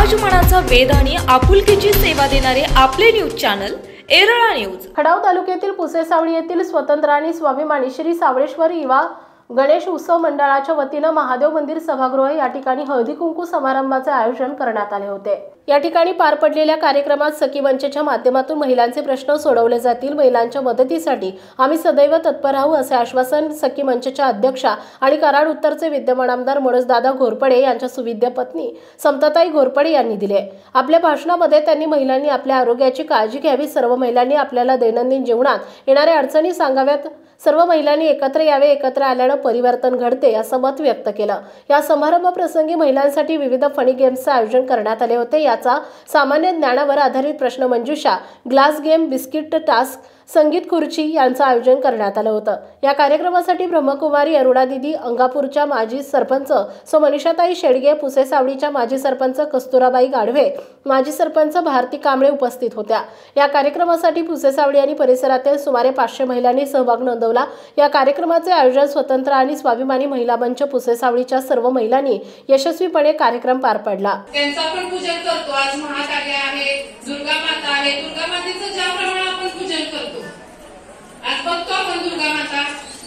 समाजमनाचा वेध आणि आपुलकीची सेवा देणारे आपले न्यूज चॅनल एरळा न्यूज। खडाव तालुक्यातील पुसेसावळी येथील स्वतंत्र आणि स्वाभिमानी श्री सावळेश्वर युवा गणेश उत्सव मंडळाच्या वतीने महादेव मंदिर सभागृह या ठिकाणी हळदी कुंकू समारंभाचे आयोजन करण्यात आले होते। या ठिकाणी पार पडलेल्या कार्यक्रमात सखी मंचच्या माध्यमातून महिलांचे प्रश्न सोडवले जातील, महिलांच्या मदतीसाठी आम्ही सदैव तत्पर राहू असे आश्वासन सखी मंचच्या अध्यक्षा आणि कराड उत्तरचे विद्यमान आमदार मनोजदादा घोरपडे यांच्या सुविद्य पत्नी समताताई घोरपडे यांनी दिले। आपल्या भाषणामध्ये त्यांनी महिलांनी आपल्या आरोग्याची काळजी घ्यावी, सर्व महिलांनी आपल्याला दैनंदिन जीवनात येणाऱ्या अडचणी सांगाव्यात, सर्व महिलांनी एकत्र यावे, एकत्र आल्याने परिवर्तन घडते असं मत व्यक्त केलं। या समारंभ प्रसंगी महिलांसाठी विविध फनी गेम्सचे आयोजन करण्यात आले होते। याचा सामान्य ज्ञानावर आधारित प्रश्न मंजुषा, ग्लास गेम, बिस्किट टास्क, संगीत खुर्ची यांचं आयोजन करण्यात आलं होतं। या कार्यक्रमासाठी ब्रह्मकुमारी अरुणा दिदी, अंगापूरच्या माजी सरपंच सो मनीषाताई शेडगे, पुसेसावळीच्या माजी सरपंच कस्तुराबाई गाढवे, माजी सरपंच भारती कांबळे उपस्थित होत्या। या कार्यक्रमासाठी पुसेसावळी आणि परिसरातील सुमारे 500 महिलांनी सहभाग नोंदवला। या कार्यक्रमाचे आयोजन स्वतंत्र आणि स्वाभिमानी महिला मंच पुसेसावळीच्या सर्व महिलांनी यशस्वीपणे कार्यक्रम पार पडला। त्यांचा आपण पूजन करतो। आज महाकाली आहे, दुर्गा माता आहे, दुर्गा मातेचं ज्याप्रमाणे आपण पूजन करतो। आज बघतो आपण दुर्गा माता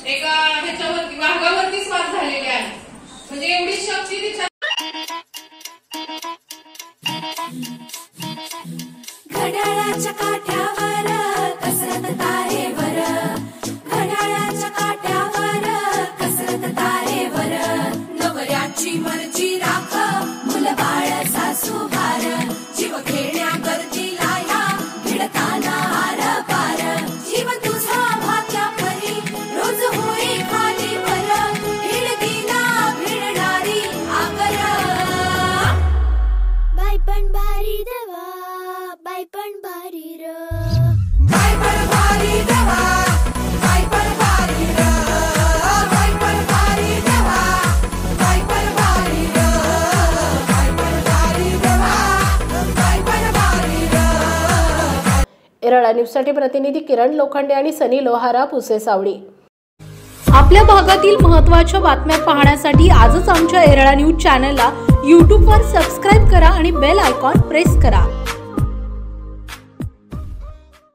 एका ह्याच्यावरती वाघावरती स्वार झालेली आहे, म्हणजे एवढी शक्ती तिच्या। घड्याळाच्या काठ्यावर कसरत तारेवर, घड्याळाच्या काठ्यावर कसरत तारेवर, नवऱ्याची मर्जी राख, मुलबाळ सासू भार, जीव खेळण्या गरजीला या भिडताना आर पार, जीव तुझा भाग्या परी रोज होई खाली वर, हिडकीला भिडणारी आगर। बाई पण भारी देवा, बाई पण भारी र, बाई पण भारी देवा, बाई पण भारी र, बाई पण भारी देवा, बाई पण भारी र, बाई पण भारी देवा, बाई पण भारी र। एरळा न्यूजसाठी प्रतिनिधी किरण लोखंडे आणि सनी लोहारा, पुसेसावळी। आपल्या भागातील महत्त्वाच्या बातम्या पाहण्यासाठी आजच आमच्या एरळा न्यूज चॅनलला YouTube वर सबस्क्राइब करा आणि बेल आयकॉन प्रेस करा।